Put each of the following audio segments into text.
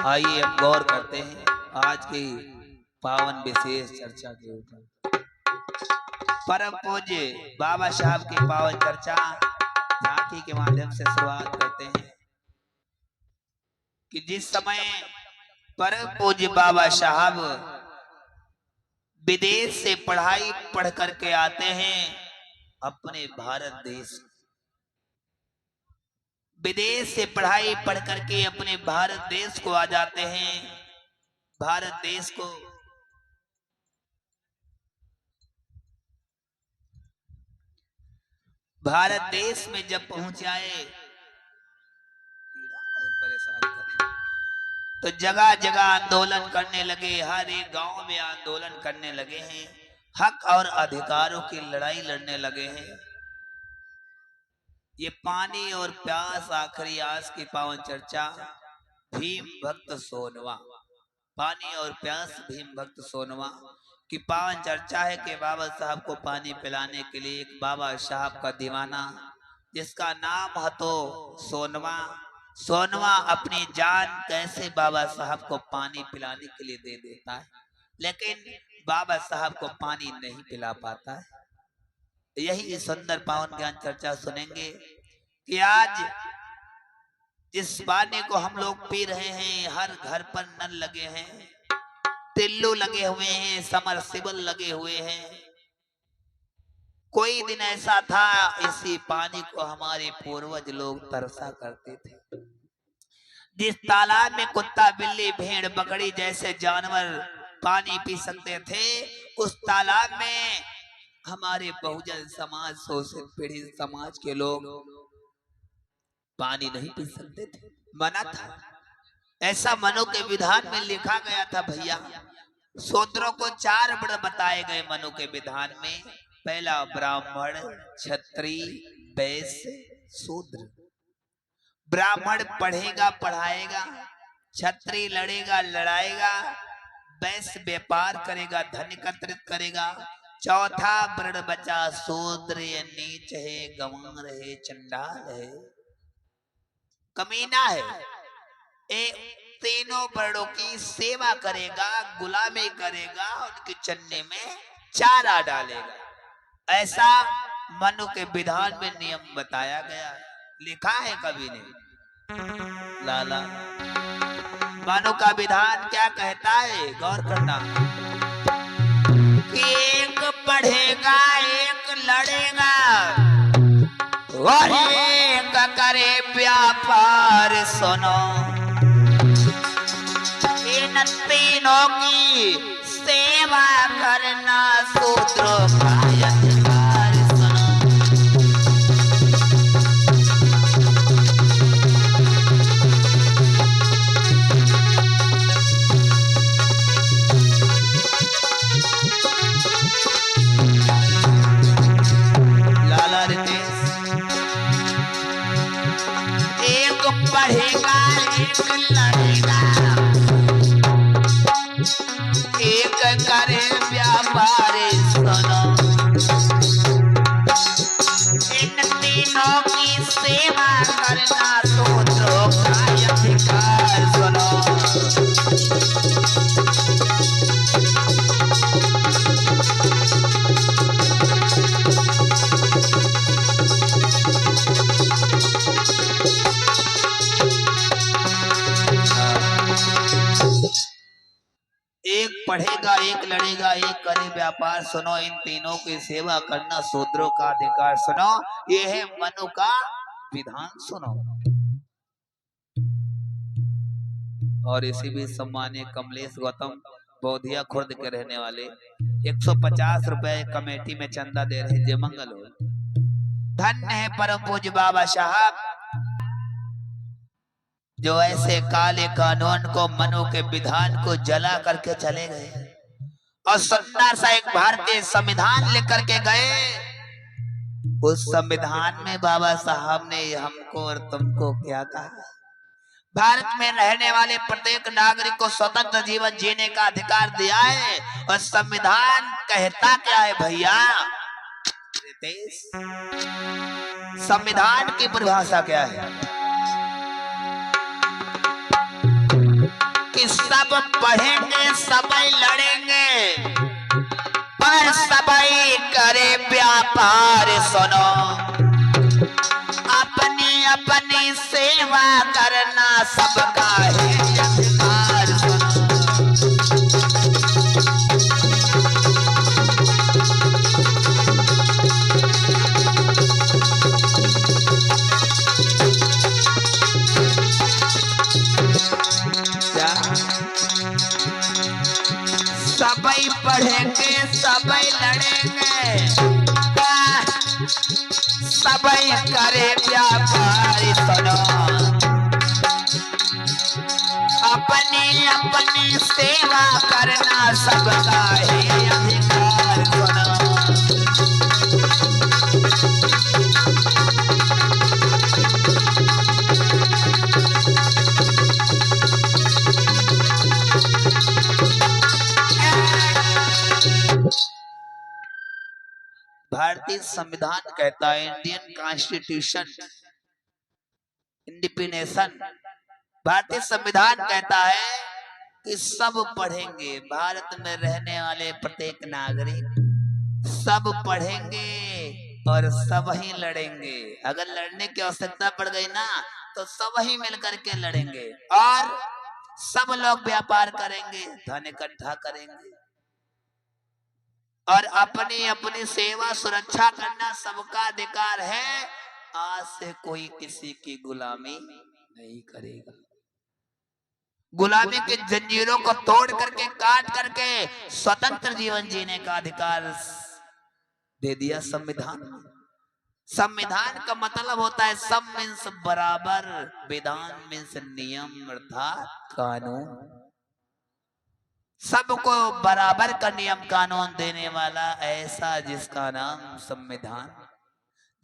आइए हम गौर करते हैं आज की पावन विशेष चर्चा के ऊपर। परम पूज्य बाबा साहब की पावन चर्चा झांकी के माध्यम से शुरुआत करते हैं कि जिस समय परम पूज्य बाबा साहब विदेश से पढ़ाई पढ़ करके आते हैं अपने भारत देश, विदेश से पढ़ाई पढ़ करके अपने भारत देश को आ जाते हैं। भारत देश को भारत देश में जब पहुंच आए तो जगह जगह आंदोलन करने लगे, हर एक गांव में आंदोलन करने लगे हैं, हक और अधिकारों की लड़ाई लड़ने लगे हैं। ये पानी और प्यास आखिरी आस की पावन चर्चा भीम भक्त सोनवा, पानी और प्यास भीम भक्त सोनवा की पावन चर्चा है कि बाबा साहब को पानी पिलाने के लिए एक बाबा साहब का दीवाना जिसका नाम है तो सोनवा, सोनवा अपनी जान कैसे बाबा साहब को पानी पिलाने के लिए दे देता है, लेकिन बाबा साहब को पानी नहीं पिला पाता है। यही सुंदर पावन ज्ञान चर्चा सुनेंगे कि आज जिस पानी को हम लोग पी रहे हैं, हर घर पर नल लगे हैं, टिल्लू लगे हुए हैं, समरसिबल लगे हुए हैं। कोई दिन ऐसा था इसी पानी को हमारे पूर्वज लोग तरसा करते थे। जिस तालाब में कुत्ता बिल्ली भेड़ बकरी जैसे जानवर पानी पी सकते थे, उस तालाब में हमारे बहुजन समाज, शोषित पीड़ित समाज के लोग पानी नहीं पी सकते थे, मना था। ऐसा मनु के विधान में लिखा गया था भैया। शूद्रों को 4 वर्ण बताए गए मनु के विधान में। पहला ब्राह्मण, क्षत्रिय, वैश्य, शूद्र। ब्राह्मण पढ़ेगा पढ़ाएगा, क्षत्रिय लड़ेगा लड़ाएगा, वैश्य व्यापार करेगा, धन एकत्रित करेगा। चौथा वर्ण बचा शूद्र, नीच है, गंवार है, चंडाल है, कमीना है। तीनों वर्णों की सेवा करेगा, गुलामी करेगा, उनके चन्ने में चारा डालेगा। ऐसा मनु के विधान में नियम बताया गया, लिखा है कवि ने। लाला मनु का विधान क्या कहता है, गौर करना। एक पढ़ेगा एक लड़ेगा और एक करे व्यापार, सुनो इन तीनों की सेवा करना शूद्रों का अधिकार, सुनो। लाला रितेश, एक पढ़ेगा एक लड़ेगा, एक करे व्यापार, सुनो इन तीनों की सेवा करना शूद्रों का अधिकार, सुनो। एक पढ़ेगा एक लड़ेगा एक करे व्यापार, सुनो इन तीनों की सेवा करना शूद्रों का अधिकार, सुनो। ये है मनु का विधान, सुनो। और इसी भी सम्मानीय कमलेश गौतम बौधिया खुर्द के रहने वाले 150 रुपए कमेटी में चंदा दे रहे, जय मंगल हो। धन्य है परम पूज्य बाबा साहब जो ऐसे काले कानून को, मनु के विधान को जला करके चले गए और सुंदर सा एक भारतीय संविधान लेकर के गए। उस संविधान में बाबा साहब ने हमको और तुमको क्या कहा, भारत में रहने वाले प्रत्येक नागरिक को स्वतंत्र जीवन जीने का अधिकार दिया है। और संविधान कहता क्या है भैया, संविधान की परिभाषा क्या है? कि सब पढ़ेंगे सबई लड़ेंगे पर सबई करे व्यापार। सुनो अपनी अपनी सेवा करना सबका है अधिकार। सुनो सबई पढ़ेंगे सबई लड़ेंगे सबई करे व्यापार। सुनो अपनी अपनी सेवा करना सबका है अधिकार। सुनो भारतीय संविधान कहता है, इंडियन कॉन्स्टिट्यूशन इंडिपेंडेशन, भारतीय संविधान कहता है कि सब पढ़ेंगे। भारत में रहने वाले प्रत्येक नागरिक सब पढ़ेंगे और सब ही लड़ेंगे। अगर लड़ने की आवश्यकता पड़ गई ना तो सब ही मिलकर के लड़ेंगे और सब लोग व्यापार करेंगे, धन इकट्ठा करेंगे और अपनी अपनी सेवा सुरक्षा करना सबका अधिकार है। आज से कोई किसी की गुलामी नहीं करेगा। गुलामी की जंजीरों को तोड़ करके काट करके स्वतंत्र जीवन जीने का अधिकार दे दिया संविधान। संविधान का मतलब होता है सब मीन्स बराबर, विधान मीन्स नियम अर्थात कानून। सबको बराबर का नियम कानून देने वाला ऐसा जिसका नाम संविधान,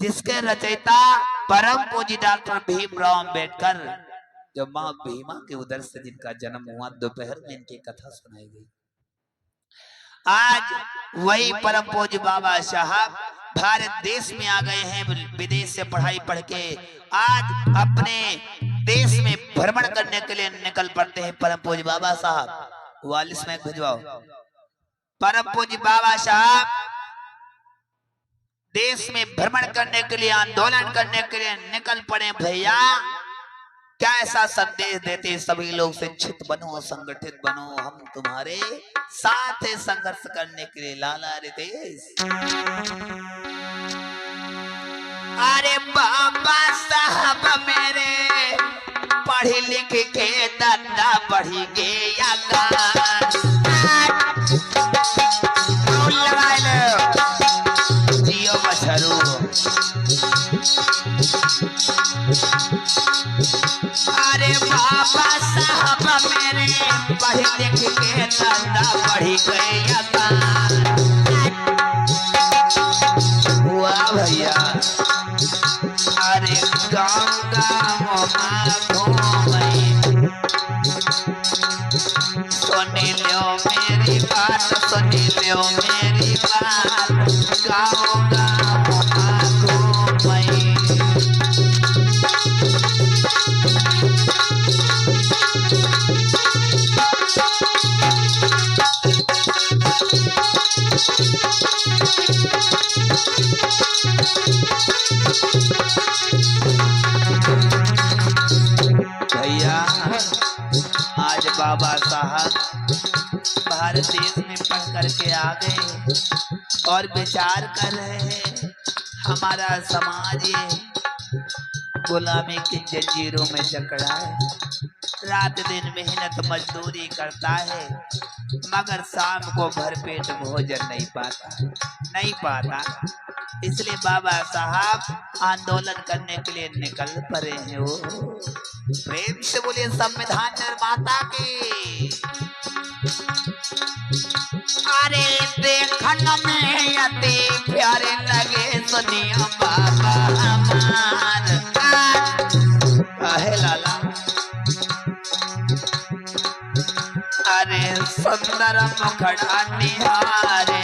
जिसके रचयिता परम पूज्य डॉक्टर भीमराव अंबेडकर, जब मां भीमा के उदर से जिनका जन्म हुआ दोपहर में इनकी कथा सुनाई गई। आज वही परम पूज्य बाबा साहब भारत देश में आ गए हैं, विदेश से पढ़ाई पढ़ के आज अपने देश में भ्रमण करने के लिए निकल पड़ते हैं। परम पूज्य बाबा साहब वालिस में भिजवाओ। परम पूज्य बाबा साहब देश में भ्रमण करने के लिए, आंदोलन करने के लिए निकल पड़े। भैया क्या ऐसा संदेश देते, सभी लोग शिक्षित बनो, संगठित बनो, हम तुम्हारे साथ संघर्ष करने के लिए। लाला रितेश अरे बाबा साहब मेरे पढ़ लिख के धंधा बढ़ी गया जियो मछरू। अरे बाबा साहब मेरे पढ़ लिख के धंधा बढ़ी गया हुआ भैया। अरे गंगा सुनी लो मेरी बात, सुनी लो मेरी बात, गाँव गाँव भैया आज बाबा साहब भारत देश में पढ़ करके आ गए और विचार कर रहे हैं हमारा समाज ये गुलामी की जंजीरों में जकड़ा है। रात दिन मेहनत मजदूरी करता है मगर शाम को भरपेट भोजन नहीं पाता। इसलिए बाबा साहब आंदोलन करने के लिए निकल पड़े हैं। वो प्रेम से बोलिए संविधान निर्माता की। अरे देखन में अति प्यारे लगे सुनिया बाबा हमार। लाला अरे सुंदर मुखड़ा निहारे,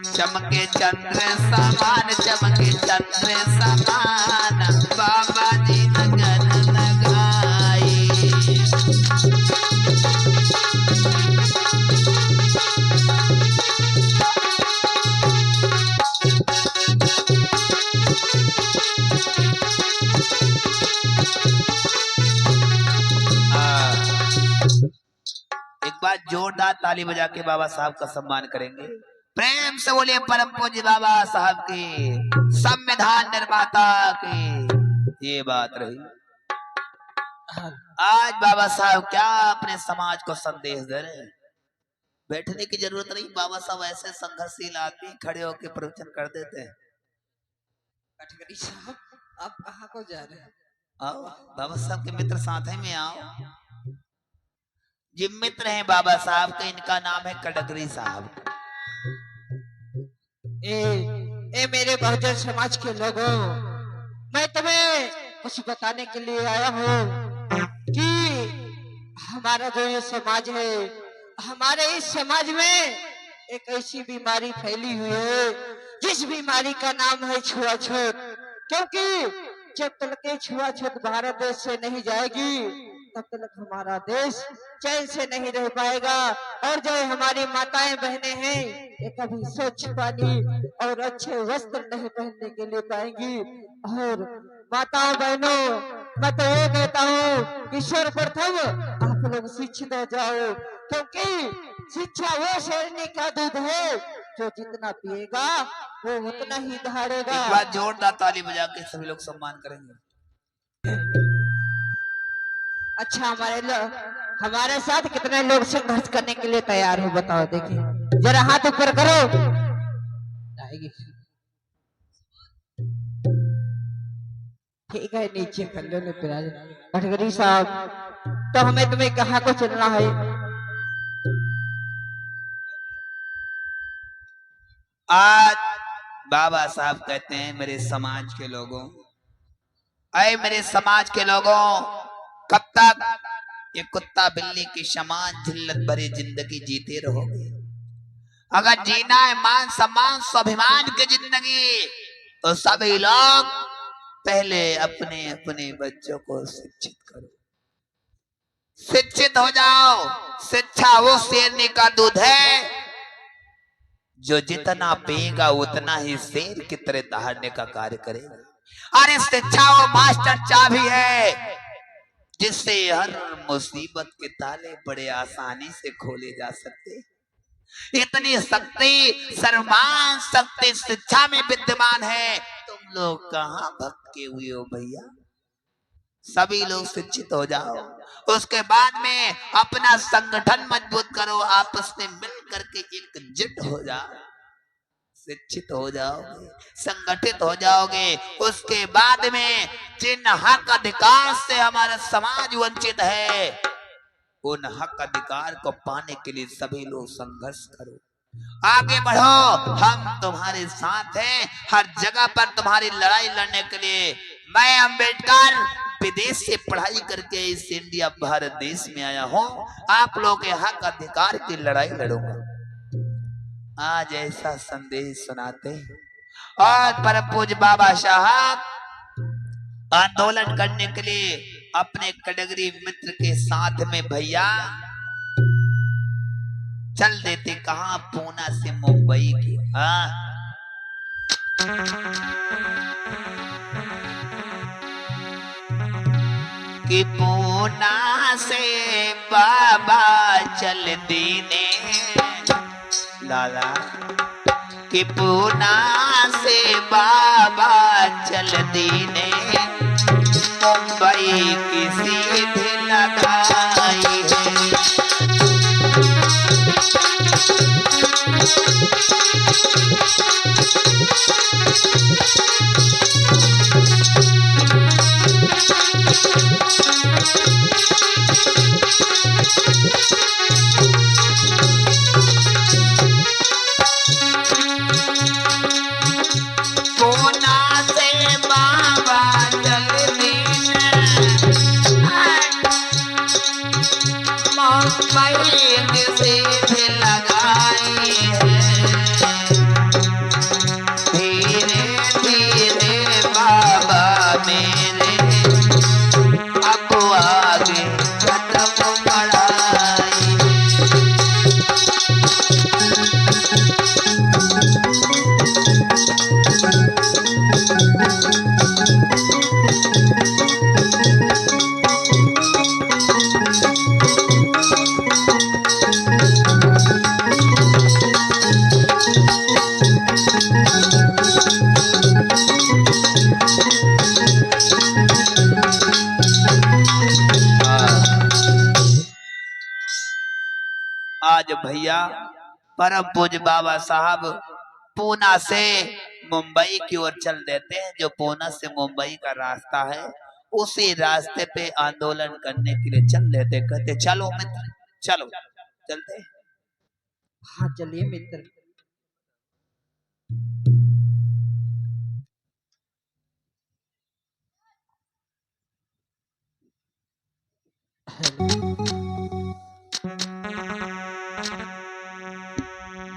चमके चंद्र समान, चमके चंद्र समान, बाबा जी लगन लगाई। जोरदार ताली बजा के बाबा साहब का सम्मान करेंगे। प्रेम से बोले परम पूज्य बाबा साहब की, संविधान निर्माता की। ये बात रही। आज बाबा साहब क्या अपने समाज को संदेश दे रहे हैं। बैठने की जरूरत नहीं, बाबा साहब ऐसे संघर्षशील आदमी खड़े होकर प्रवचन कर देते हैं। कटकरी साहब आप कहाँ को जा रहे हैं? आओ बाबा साहब के मित्र साथ में आओ। जिन मित्र हैं बाबा साहब के, इनका नाम है कटकरी साहब। ए मेरे बहुजन समाज के लोगों, मैं तुम्हें कुछ बताने के लिए आया हूँ कि हमारा जो ये समाज है, हमारे इस समाज में एक ऐसी बीमारी फैली हुई है जिस बीमारी का नाम है छुआछूत। क्योंकि जब तक छुआछूत भारत देश से नहीं जाएगी तब तक हमारा देश चैन से नहीं रह पाएगा। और जो हमारी माताएं बहनें हैं, ये कभी स्वच्छ पानी और अच्छे वस्त्र नहीं पहनने के लिए पाएंगी। और माताओं बहनों, मैं तो ये कहता हूँ कि सर्वप्रथम आप लोग शिक्षित हो जाओ, क्योंकि शिक्षा वो शेरनी का दूध है जो जितना पिएगा वो उतना ही दहाड़ेगा। एक बार जोरदार ताली बजा के सभी लोग सम्मान करेंगे। अच्छा, हमारे साथ कितने लोग संघर्ष करने के लिए तैयार हो, बताओ। देखिए जरा हाथ ऊपर करो। ठीक है, नीचे कर लो। कटकरी साहब, तो हमें तुम्हें कहाँ को चलना है? आज बाबा साहब कहते हैं मेरे समाज के लोगों, अरे मेरे समाज के लोगों, कब तक ये कुत्ता बिल्ली की समान जिल्लत भरी जिंदगी जीते रहोगे? अगर जीना है मान सम्मान स्वाभिमान की जिंदगी, तो सभी लोग पहले अपने अपने बच्चों को शिक्षित करो, शिक्षित हो जाओ। शिक्षा वो शेरनी का दूध है जो जितना पिएगा उतना ही शेर की तरह दहाड़ने का कार्य करेगा। अरे शिक्षा वो मास्टर चाबी है जिससे हर मुसीबत के ताले बड़े आसानी से खोले जा सकते। इतनी शक्ति, सर्वमान शक्ति शिक्षा में विद्यमान है। तुम लोग कहाँ भटके हुए हो भैया? सभी लोग शिक्षित हो जाओ। उसके बाद में अपना संगठन मजबूत करो, आपस में मिल करके एकजुट हो जाओ, शिक्षित हो जाओगे, संगठित हो जाओगे। उसके बाद में जिन हक अधिकार से हमारा समाज वंचित है, उन हक अधिकार को पाने के लिए सभी लोग संघर्ष करो, आगे बढ़ो। हम तुम्हारे साथ हैं, हर जगह पर तुम्हारी लड़ाई लड़ने के लिए। मैं अंबेडकर विदेश से पढ़ाई करके इस इंडिया भारत देश में आया हूँ, आप लोगों के हक अधिकार की लड़ाई लड़ूंगा। आज ऐसा संदेश सुनाते और परम पूज्य बाबा साहब आंदोलन करने के लिए अपने कटकरी मित्र के साथ में भैया चल देते। कहां? पूना से मुंबई की। कि पूना से बाबा चल दीने लाला, कि पूना से बाबा चल दीने मुंबई की सीधी लगाई है। आज भैया परम पूज्य बाबा साहब पूना से मुंबई की ओर चल देते हैं। जो पूना से मुंबई का रास्ता है उसी रास्ते पे आंदोलन करने के लिए चल देते। कहते चलो मित्र चलो, चलते। हाँ चलिए मित्र।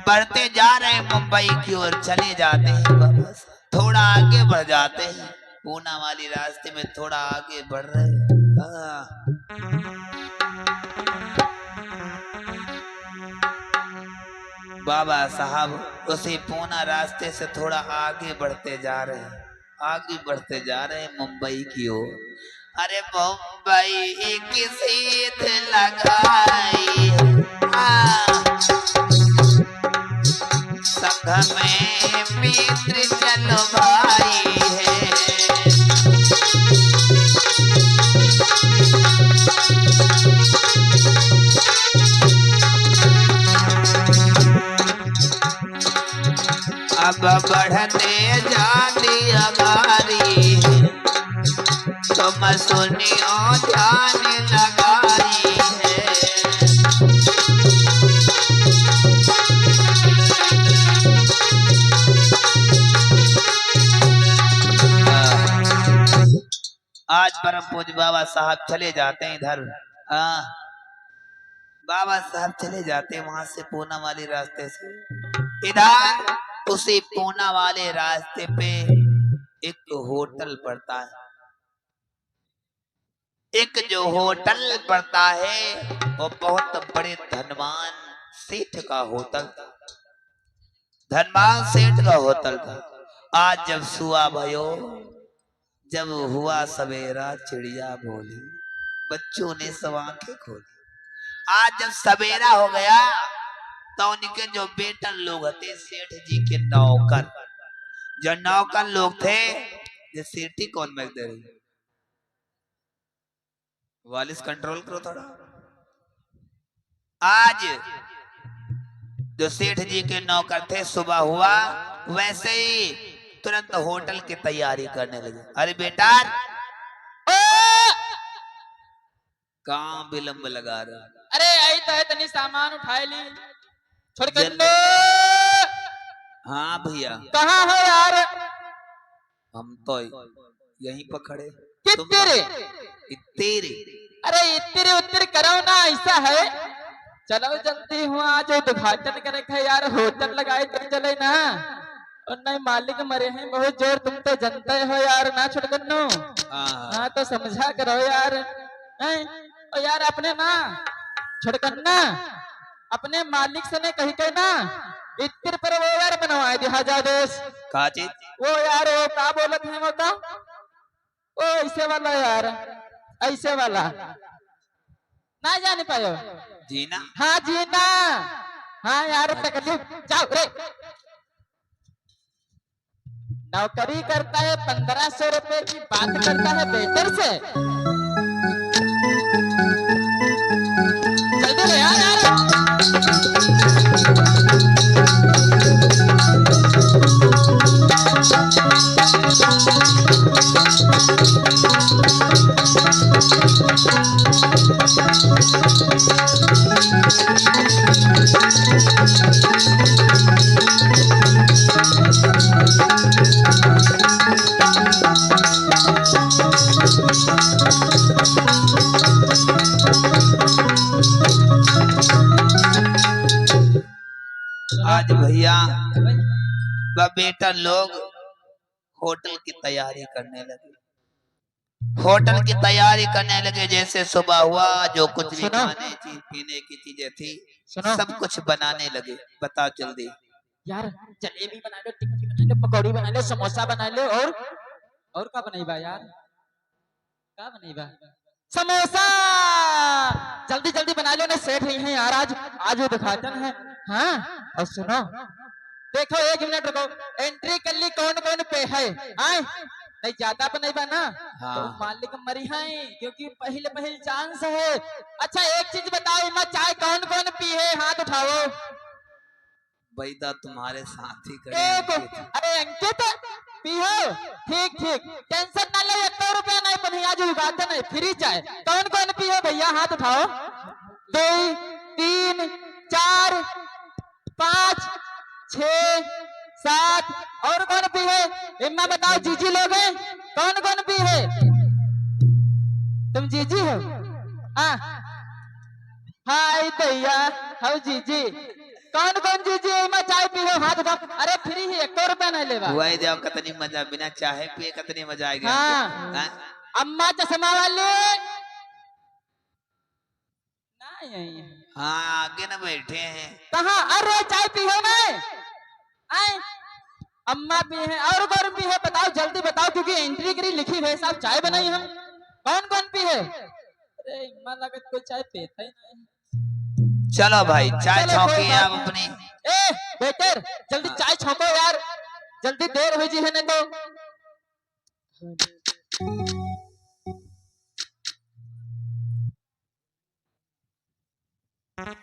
बढ़ते जा रहे हैं मुंबई की ओर, चले जाते हैं बाबा। थोड़ा आगे बढ़ जाते हैं, पूना वाली रास्ते में थोड़ा आगे बढ़ रहे हैं। बाबा साहब उसी पूना रास्ते से थोड़ा आगे बढ़ते जा रहे हैं, आगे बढ़ते जा रहे हैं मुंबई की ओर। अरे मुंबई की सीध लगाई संघ में मित्र चलो भाई है। अब बढ़ते जाती अगारी तुम सुनियो ध्यान लगाई है। आज परम पूज्य बाबा साहब चले जाते हैं इधर। बाबा साहब चले जाते हैं वहां से पूना वाले रास्ते से। इधर उसी पूना वाले रास्ते पे एक होटल पड़ता है। एक जो होटल पड़ता है वो बहुत बड़े धनवान सेठ का होटल था। धनवान सेठ का होटल था। आज जब सुबह भयो, जब हुआ सवेरा चिड़िया बोली, बच्चों ने सब आंखें खोली। आज जब सवेरा हो गया तो उनके जो बेटन लोग थे सेठ जी के नौकर, जो नौकर लोग थे, ये सेठी कौन मैं दे रही वालिस कंट्रोल करो थोड़ा। आज जो सेठ जी के नौकर थे, सुबह हुआ वैसे ही तुरंत होटल की तैयारी करने लगे। अरे बेटा कहाँ विलंब लगा रहा? अरे आई तो है, तनी सामान उठाए ली छोड़ कर। हाँ भैया कहाँ हो यार? हम तो यहीं पर खड़े। कितने तेरे अरे इतने उत्तर करो ना, ऐसा है चलो जल्दी हुआ, आज उद्घाटन करे है यार, होटल लगाए तो चले ना। और नहीं मालिक मरे हैं बहुत जोर, तुम तो जनते हो यार ना छोटकन्नू। हाँ तो समझा करो यार। और यार अपने ना छोटकन्ना अपने मालिक से ने कही के ना इतर पर वो यार बनवाए दिया जा देश काची वो यार, वो का बोलत है वो का, ओ ऐसे वाला यार, ऐसे वाला ना जाने पायो जीना। हाँ जीना, हाँ यार तकलीफ जाओ रे। नौकरी करता है 1500 रुपए की बात करता है बेटर से। जल्दी रे यार आज भैया बेटा लोग होटल की तैयारी करने लगे। होटल की तैयारी करने लगे। जैसे सुबह हुआ जो कुछ भी खाने पीने की चीजें थी सब कुछ बनाने लगे। बताओ जल्दी यार, जलेबी बना लो, टिक्की बना लो, पकौड़ी बना लो, समोसा बना लो, और क्या बनाई यार, क्या बनाई समोसा जल्दी जल्दी बना लो ना, सेठ ही है यार, आज उद्घाटन है। हाँ और सुनो देखो 1 मिनट रुको, एंट्री कर ली कौन कौन पे है आए नहीं ज्यादा बनाई ना, हाँ। तो मालिक मरी है क्योंकि पहले पहले चांस है। अच्छा एक चीज बताओ, मैं चाय कौन कौन पी है, हाथ उठाओ। बैदा तुम्हारे साथ ही खड़े एक, अंकित। अरे अंकित पियो, ठीक ठीक, टेंशन ना ले, 100 रुपया नहीं पनिया जो उगाते नहीं, फ्री चाय। कौन कौन पियो भैया, हाथ उठाओ। 2 3 4 5 6 7, और कौन पी है? इम्मा बताओ, जीजी लोग हैं, कौन कौन पी है? तुम जीजी हो? हाँ हाय भैया, हाउ जीजी, कौन कौन जीजी है? इम्मा चाय पी हो, हाथ उठाओ। अरे फ्री है, 100 रुपया नहीं लेवा। वही जाओ, कितनी मजा, बिना चाहे पिए कितनी मजा आएगी। हाँ। हाँ? अम्मा चश्मा वाले नहीं आई है। हाँ आगे न बैठे हैं। कहाँ? अरे चाय पी हो नहीं आए? अम्मा भी है और कौन भी है, बताओ जल्दी बताओ, क्योंकि एंट्री करी लिखी है साहब, चाय बनाई हम। कौन कौन भी है? अरे अम्मा लगत कोई चाय पीता ही नहीं। चलो भाई चाय चलो, कोई छौकी बात आप नहीं। अपनी। ए बेटर, जल्दी चाय छौको यार, जल्दी देर हो जी है नहीं तो।